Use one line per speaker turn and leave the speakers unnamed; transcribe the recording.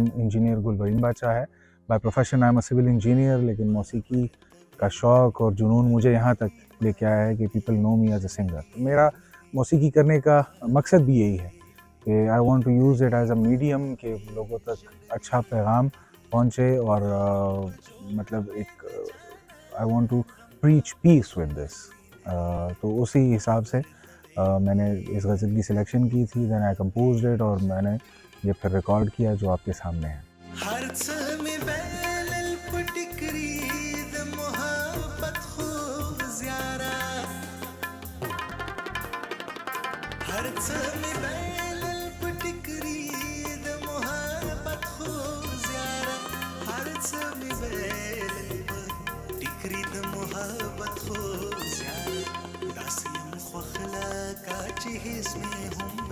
नाम इंजीनियर गुलबरीन बादशाह है। By profession I am a civil engineer, लेकिन मौसीकी का शौक़ और जुनून मुझे यहाँ तक लेके आया है कि people know me as a singer. मेरा मौसीकी करने का मकसद भी यही है कि I want to use it as a medium, कि लोगों तक अच्छा पैगाम पहुँचे और मतलब एक I want to preach peace with this. तो उसी हिसाब से मैंने इस गज़ल की सिलेक्शन की थी, देन आई कंपोज्ड इट और मैंने ये फिर रिकॉर्ड किया जो आपके सामने है।
इसमें हम